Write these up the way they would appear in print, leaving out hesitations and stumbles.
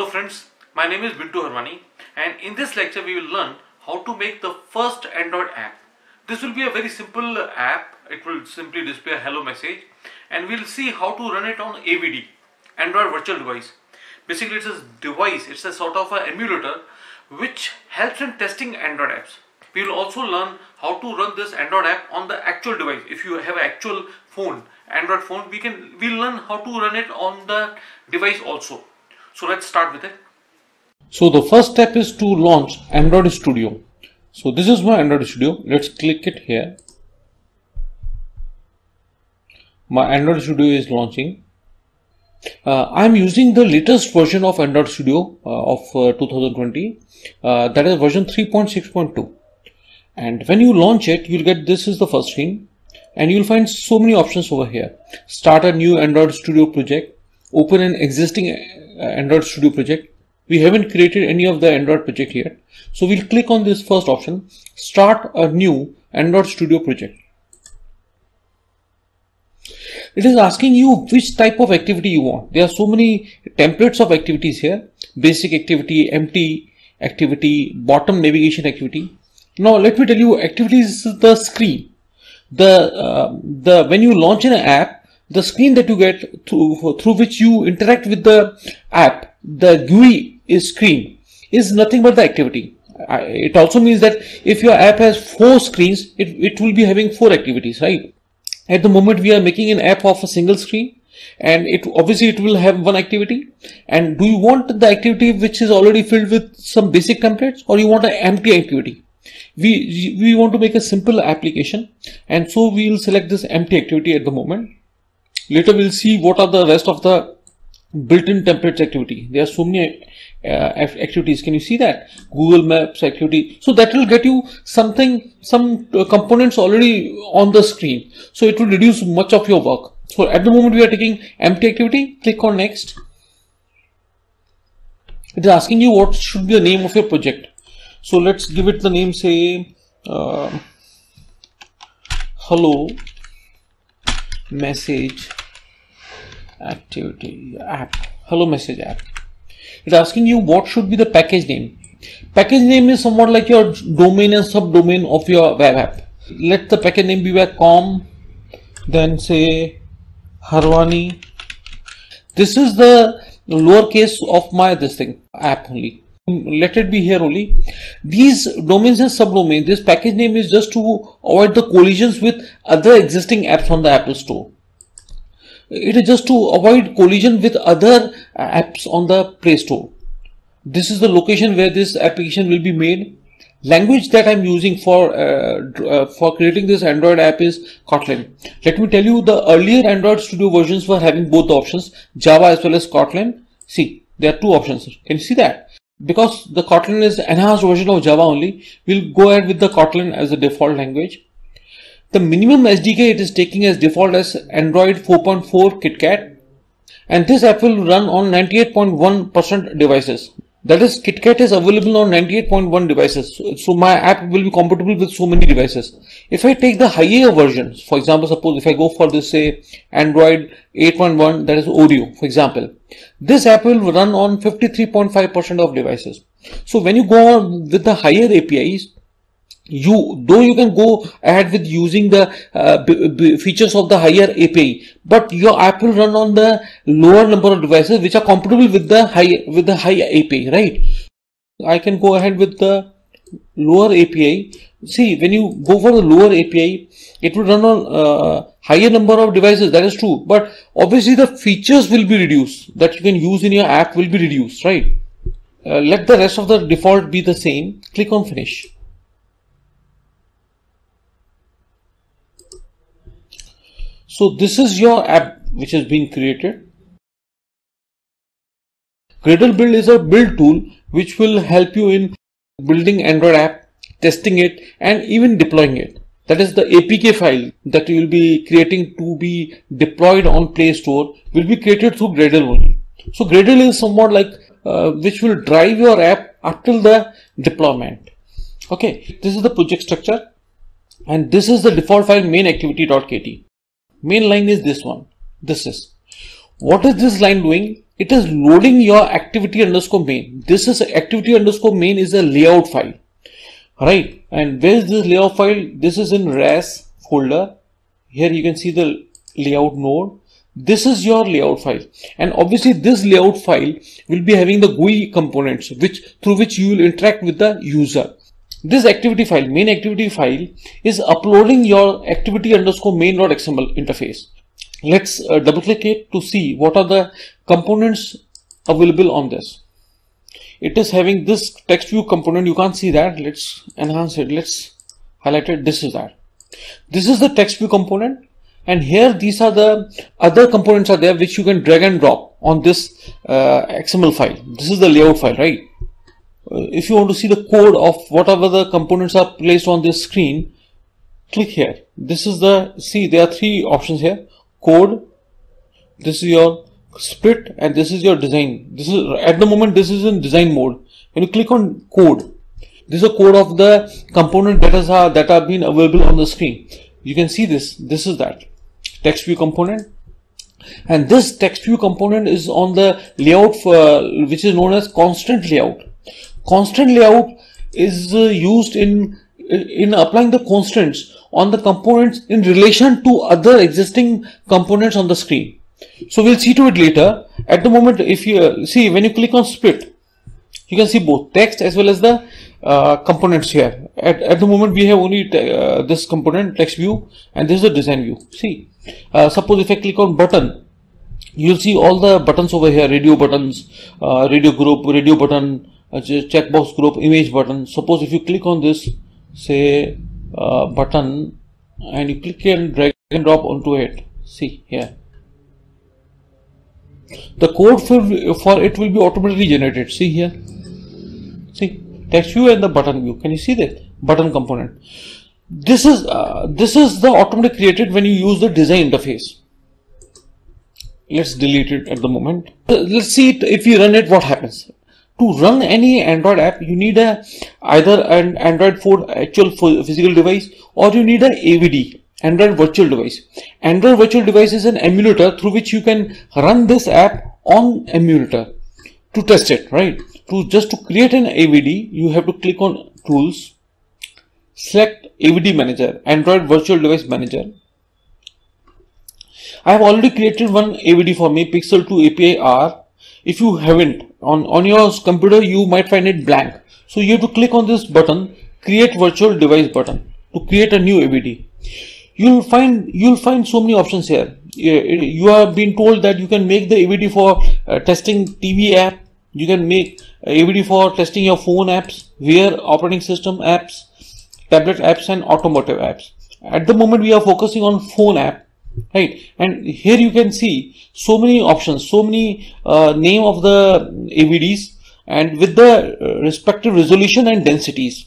Hello friends, my name is Bintu Harwani and in this lecture we will learn how to make the first Android app. This will be a very simple app. It will simply display a hello message and we'll see how to run it on AVD, Android Virtual Device. Basically it's a device, it's a sort of an emulator which helps in testing Android apps. We will also learn how to run this Android app on the actual device. If you have an actual phone, Android phone, we'll learn how to run it on the device also. So let's start with it. So the first step is to launch Android Studio. So this is my Android Studio. Let's click it here. My Android Studio is launching. I'm using the latest version of Android Studio of 2020. That is version 3.6.2. And when you launch it, you'll get this is the first screen. And you'll find so many options over here. Start a new Android Studio project. Open an existing Android Studio project. We haven't created any of the Android project yet. So we'll click on this first option. Start a new Android Studio project. It is asking you which type of activity you want. There are so many templates of activities here. Basic activity, empty activity, bottom navigation activity. Now let me tell you, activities is the screen. When you launch an app, the screen that you get through which you interact with the app, the GUI screen is nothing but the activity. It also means that if your app has 4 screens, it will be having 4 activities, right? At the moment we are making an app of a single screen, and obviously it will have 1 activity. And do you want the activity which is already filled with some basic templates, or you want an empty activity? We want to make a simple application, and so we will select this empty activity at the moment. Later we'll see what are the rest of the built-in templates activity. There are so many activities. Can you see that? Google Maps activity. So that will get you some components already on the screen. So it will reduce much of your work. So at the moment we are taking empty activity. Click on next. It is asking you what should be the name of your project. So let's give it the name, say hello message activity app. Hello message app. It's asking you what should be the package name. Package name is somewhat like your domain and subdomain of your web app. Let the package name be com, then say Harwani. This is the lowercase of my app only. Let it be here only. These domains and subdomains, this package name is just to avoid the collisions with other existing apps on the Apple Store. It is just to avoid collision with other apps on the Play Store. This is the location where this application will be made. Language that I'm using for creating this Android app is Kotlin. Let me tell you, the earlier Android Studio versions were having both the options, Java as well as Kotlin. See, there are 2 options. Can you see that? Because the Kotlin is enhanced version of Java only, we'll go ahead with the Kotlin as the default language. The minimum SDK it is taking as default as Android 4.4 KitKat, and this app will run on 98.1% devices. That is, KitKat is available on 98.1 devices. So my app will be compatible with so many devices. If I take the higher versions, for example, suppose if I go for this, say Android 8.1, that is Oreo, for example, this app will run on 53.5% of devices. So when you go on with the higher APIs, though you can go ahead with using the features of the higher API, but your app will run on the lower number of devices which are compatible with the high API, right? I can go ahead with the lower API. See, when you go for the lower API, it will run on higher number of devices. That is true, but obviously the features will be reduced that you can use in your app will be reduced, right? Let the rest of the default be the same. Click on finish. So this is your app which has been created. Gradle Build is a build tool which will help you in building Android app, testing it, and even deploying it. That is, the APK file that you will be creating to be deployed on Play Store will be created through Gradle only. So Gradle is somewhat like which will drive your app up till the deployment. Okay, this is the project structure, and this is the default file main activity.kt. Main line is this one. What is this line doing? it is loading your activity underscore main. This is activity underscore main is a layout file, right? And where is this layout file? This is in ras folder. Here you can see the layout node. This is your layout file, and obviously this layout file will be having the GUI components through which you will interact with the user. This activity file, main activity file, is uploading your activity underscore main.xml interface. Let's double click it to see what are the components available on this. It is having this text view component. You can't see that. Let's enhance it. Let's highlight it. This is that. This is the text view component, and here these are the other components are there which you can drag and drop on this XML file. This is the layout file, right? If you want to see the code of whatever the components are placed on this screen, click here. This is there are three options here: code, this is your split, and this is your design. This is at the moment this is in design mode. When you click on code, this is a code of the component that are being available on the screen. You can see this is that text view component, and this text view component is on the layout which is known as constant layout. Constant layout is used in applying the constants on the components in relation to other existing components on the screen. So we'll see to it later. At the moment, if you see, when you click on split, you can see both text as well as the components here. At the moment we have only this component text view, and this is the design view. See, suppose if I click on button, you'll see all the buttons over here: radio buttons, radio group, radio button, checkbox group, image button. Suppose if you click on this, say button, and you click and drag and drop onto it, see here, the code for it will be automatically generated. See here, see, text view and the button view. Can you see that button component? This is the automatic created when you use the design interface. Let's delete it at the moment. Let's see it, if we run it, what happens. To run any Android app, you need either an Android phone actual physical device, or you need an AVD, Android virtual device. Android virtual device is an emulator through which you can run this app on emulator to test it, right? Just to create an AVD, you have to click on Tools, select AVD Manager, Android Virtual Device Manager. I have already created one AVD for me, Pixel 2 API R. If you haven't, on your computer, you might find it blank. So you have to click on this button, Create Virtual Device button, to create a new AVD. You'll find so many options here. You are being told that you can make the AVD for testing TV app. You can make AVD for testing your phone apps, Wear operating system apps, tablet apps, and automotive apps. At the moment, we are focusing on phone app, right? And here you can see so many options, so many name of the AVDs, and with the respective resolution and densities.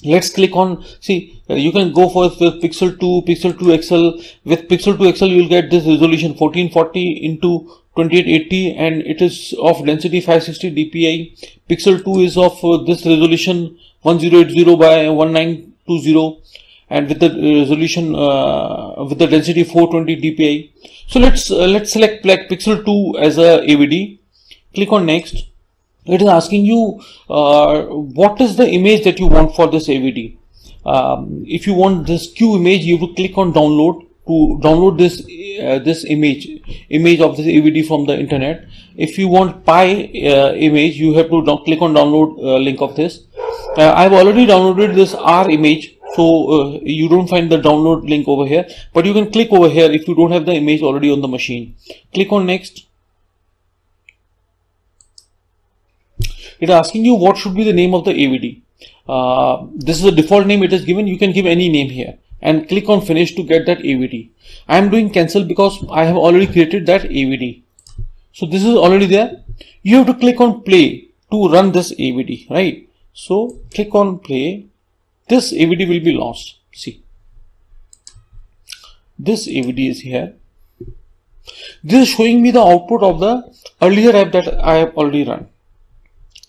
Let's click on, see, you can go for with Pixel 2, Pixel 2 XL. With Pixel 2 XL, you will get this resolution 1440 into 2880, and it is of density 560 dpi. Pixel 2 is of this resolution 1080 by 1920, and with the resolution with the density 420 dpi. So let's select like Pixel 2 as a AVD. Click on next. It is asking you what is the image that you want for this AVD. If you want this Q image, you have to click on download to download this image of this AVD from the internet. If you want Pi image, you have to click on download link of this. I have already downloaded this R image, so you don't find the download link over here, but you can click over here if you don't have the image already on the machine. Click on next. It is asking you what should be the name of the AVD. This is a default name it is given. You can give any name here and click on finish to get that AVD. I am doing cancel because I have already created that AVD. So this is already there. You have to click on play to run this AVD, right? So click on play. This AVD will be launched. See, this AVD is here. This is showing me the output of the earlier app that I have already run.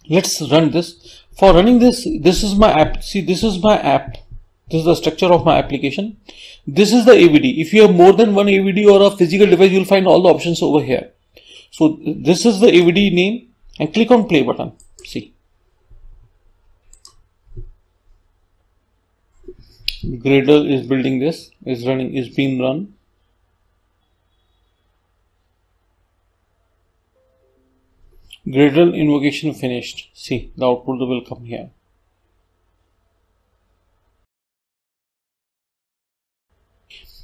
Let's run this. For running this, this is my app. See, this is my app. This is the structure of my application. This is the AVD. If you have more than one AVD or a physical device, you'll find all the options over here. So this is the AVD name, and click on play button. See, Gradle is building this, is being run. Gradle invocation finished. See, the output will come here.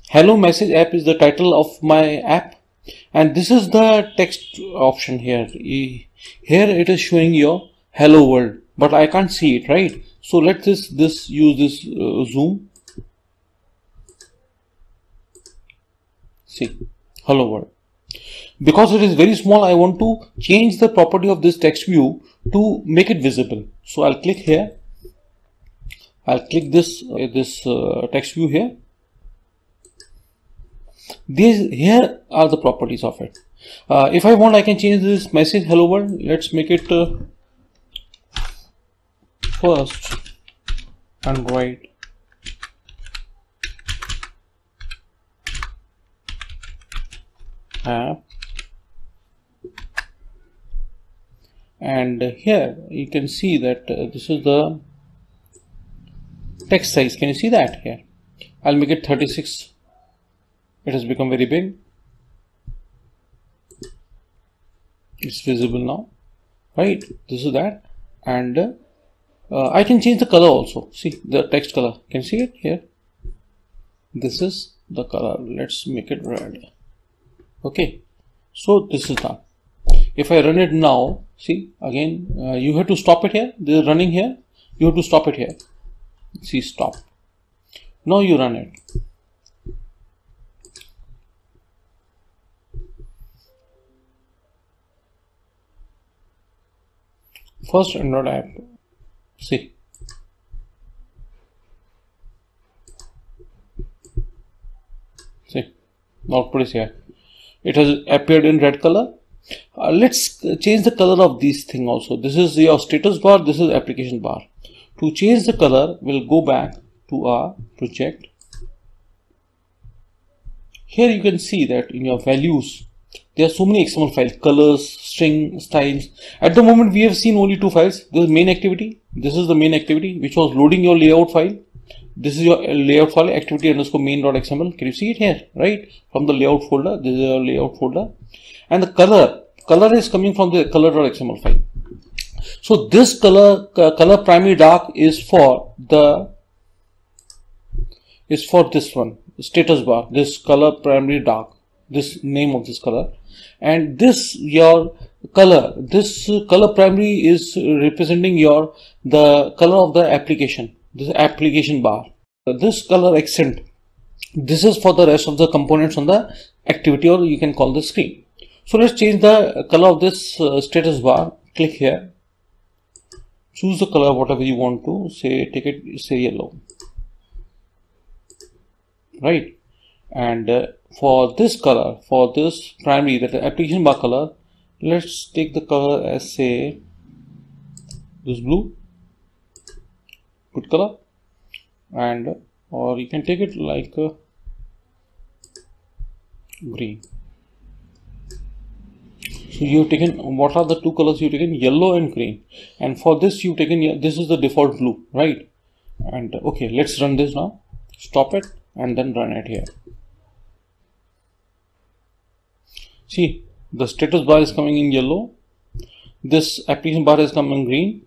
Hello Message app is the title of my app, and this is the text option here. Here it is showing your hello world, but I can't see it, right? So let's use this zoom. See, hello world. Because it is very small, I want to change the property of this text view to make it visible. So I'll click here. I'll click this text view here. Here are the properties of it. If I want, I can change this message hello world. Let's make it first Android app, and here you can see that this is the text size. Can you see that here? I'll make it 36. It has become very big. It's visible now, right? This is that, and I can change the color also. See the text color. Can you see it here? This is the color. Let's make it red. Okay, so this is done. If I run it now, see again, you have to stop it here. This is running here. You have to stop it here. See, stop. Now you run it. First Android app. See. See, the output is here. It has appeared in red color. Let's change the color of these thing also. This is your status bar. This is application bar. To change the color, we'll go back to our project. Here you can see that in your values, there are so many XML files, colors, string, styles. At the moment, we have seen only two files. This is main activity. This is the main activity, which was loading your layout file. This is your layout file, activity underscore main.xml. Can you see it here, right? From the layout folder, this is your layout folder. And the color is coming from the color.xml file. So this color primary dark is for this one, status bar, this color primary dark, this name of this color. And this your color, this color primary is representing the color of the application, this application bar. This color accent, this is for the rest of the components on the activity, or you can call the screen. So let's change the color of this status bar. Click here, choose the color whatever you want to, say take it, say yellow, right? And for this color, for this primary, that application bar color, let's take the color as say this blue, good color, and or you can take it like green. So you've taken, what are the two colors you've taken? Yellow and green. And for this you've taken, this is the default blue, right? And okay, let's run this now. Stop it and then run it here. See, the status bar is coming in yellow. This application bar is coming green.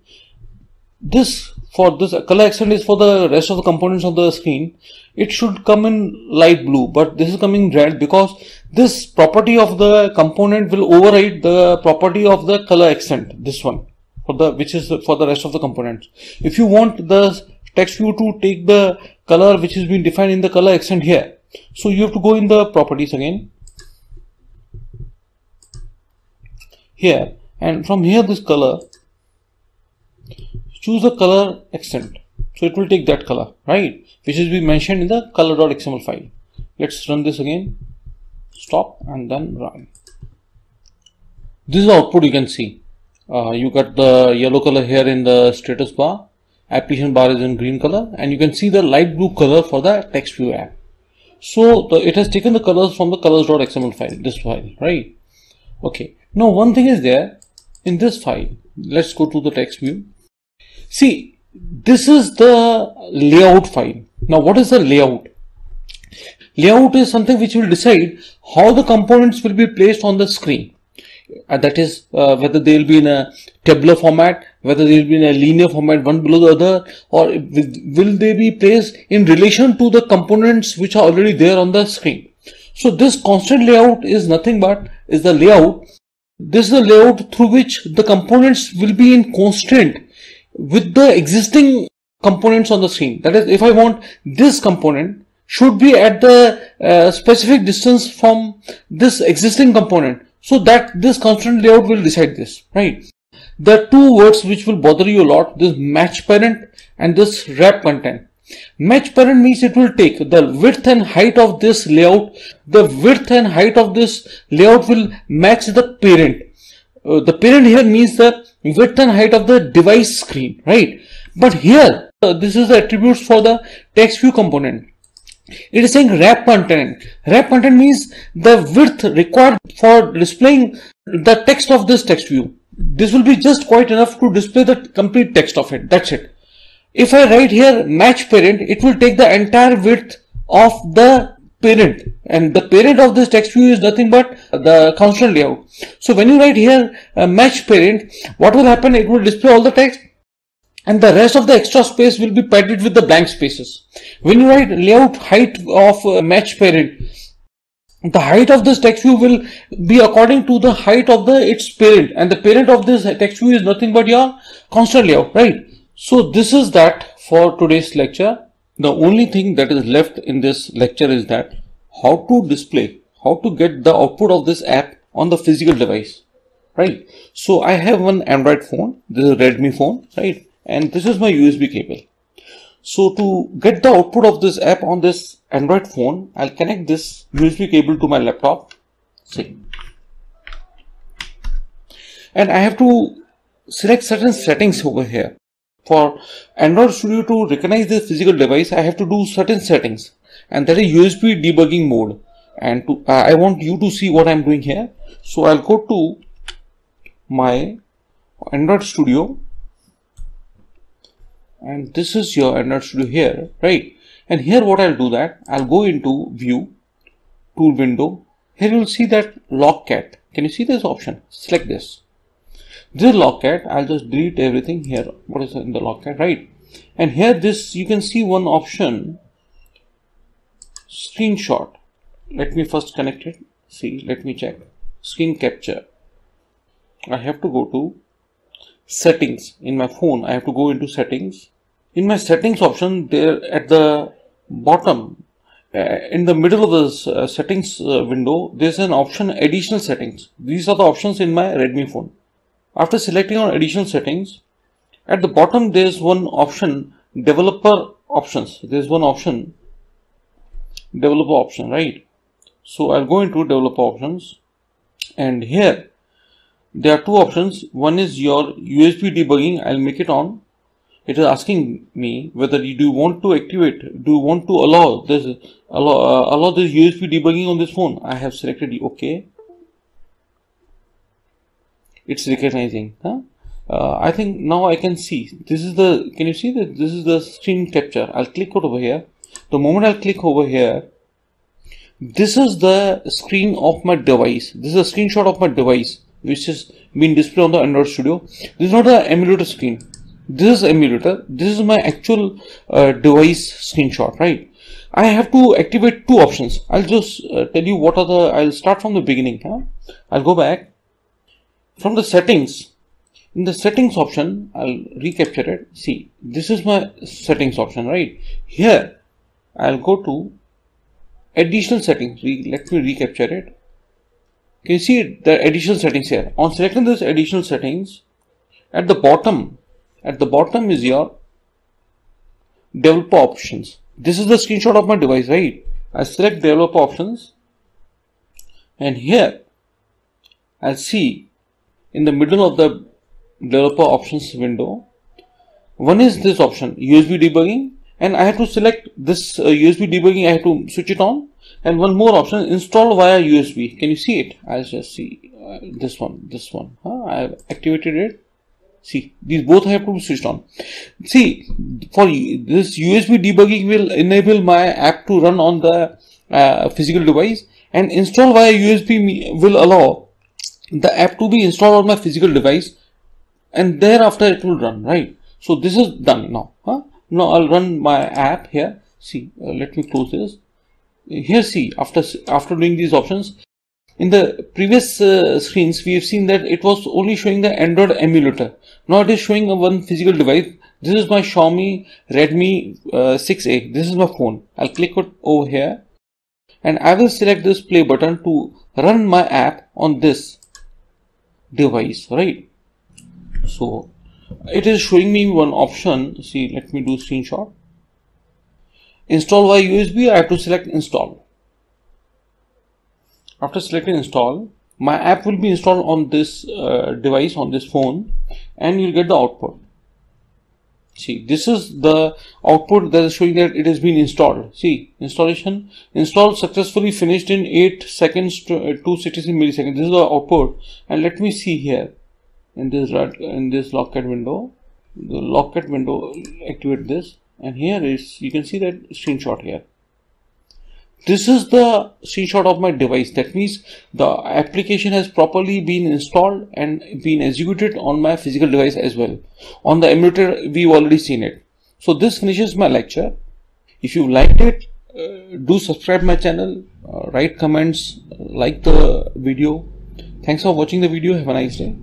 This color accent is for the rest of the components of the screen. It should come in light blue, but this is coming red because this property of the component will override the property of the color accent. This one, which is for the rest of the components. If you want the text view to take the color which is being defined in the color accent here, so you have to go in the properties again. Here, and from here this color, choose the color accent. So it will take that color, right? Which is being mentioned in the color.xml file. Let's run this again. Stop and then run. This is the output you can see. You got the yellow color here in the status bar. Application bar is in green color, and you can see the light blue color for the text view app. So it has taken the colors from the colors.xml file, this file, right? Okay. Now one thing is there in this file. Let's go to the text view. See, this is the layout file. Now what is the layout? Layout is something which will decide how the components will be placed on the screen. That is whether they will be in a tabular format, whether they will be in a linear format, one below the other, or will they be placed in relation to the components which are already there on the screen. So this constant layout is nothing but is the layout. This is the layout through which the components will be in constant with the existing components on the screen. That is, if I want this component should be at the specific distance from this existing component, so that this constant layout will decide this, right? There are two words which will bother you a lot, this match parent and this wrap content. Match parent means it will take the width and height of this layout. The width and height of this layout will match the parent. The parent here means the width and height of the device screen, right? But here, this is the attributes for the text view component. It is saying wrap content. Wrap content means the width required for displaying the text of this text view. This will be just quite enough to display the complete text of it. That's it. If I write here match parent, it will take the entire width of the parent, and the parent of this text view is nothing but the constant layout. So when you write here match parent, what will happen? It will display all the text, and the rest of the extra space will be padded with the blank spaces. When you write layout height of match parent, the height of this text view will be according to the height of its parent, and the parent of this text view is nothing but your constant layout, right? So this is that for today's lecture. The only thing that is left in this lecture is that how to display, how to get the output of this app on the physical device, right? So I have one Android phone. This is a Redmi phone, right? And this is my USB cable. So to get the output of this app on this Android phone, I'll connect this USB cable to my laptop. See. And I have to select certain settings over here. For Android Studio to recognize this physical device, I have to do certain settings, and that is USB debugging mode. And I want you to see what I'm doing here. So I'll go to my Android Studio, and this is your Android Studio here, right? And here what I'll do that, I'll go into View, Tool Window. Here you'll see that Lockcat. Can you see this option? Select this. This Lockcat, I'll just delete everything here. What is in the Lockcat, right? And here this, you can see one option, screenshot. Let me first connect it. See, let me check. Screen capture. I have to go to settings. In my phone, I have to go into settings. In my settings option, there at the bottom, in the middle of the settings window, there's an option additional settings. These are the options in my Redmi phone. After selecting on additional settings, at the bottom there's one option, developer options. There's one option, developer option, right? So I'll go into developer options, and here there are two options. One is your USB debugging. I'll make it on. It is asking me whether do you want to activate, do you want to allow this allow this USB debugging on this phone. I have selected OK. It's recognizing. I think now I can see. This is the. Can you see that? This is the screen capture. I'll click over here. The moment I'll click over here, this is the screen of my device. This is a screenshot of my device, which is being displayed on the Android Studio. This is not the emulator screen. This is emulator. This is my actual device screenshot, right? I have to activate two options. I'll just tell you what are the. I'll start from the beginning. I'll go back. From the settings, in the settings option, I'll recapture it. See, this is my settings option, right? Here, I'll go to additional settings. Let me recapture it. Can you see the additional settings here? On selecting this additional settings, at the bottom is your developer options. This is the screenshot of my device, right? I select developer options, and here I'll see in the middle of the developer options window, one is this option, USB debugging, and I have to select this USB debugging. I have to switch it on, And one more option, install via USB. Can you see it? I'll just see this one. I've activated it. See, these both have to be switched on. See, for this USB debugging will enable my app to run on the physical device, and install via USB will allow the app to be installed on my physical device, and thereafter it will run, right? So this is done now. Now I'll run my app here. See, let me close this. Here, see, after doing these options, in the previous screens we have seen that it was only showing the Android emulator. Now it is showing one physical device. This is my Xiaomi Redmi 6A. This is my phone. I'll click it over here, and I will select this play button to run my app on this device, right? So it is showing me one option. See, let me do screenshot. Install via USB, I have to select install. After selecting install, my app will be installed on this device, on this phone, and you'll get the output. See, this is the output that is showing that it has been installed. See, installation installed successfully, finished in 8 seconds to 266 milliseconds. This is the output. And let me see here in this Logcat window. The Logcat window, activate this, and here is, you can see that screenshot here. This is the screenshot of my device. That means the application has properly been installed and been executed on my physical device as well. On the emulator, we've already seen it. So this finishes my lecture. If you liked it, do subscribe my channel, write comments, like the video. Thanks for watching the video. Have a nice day.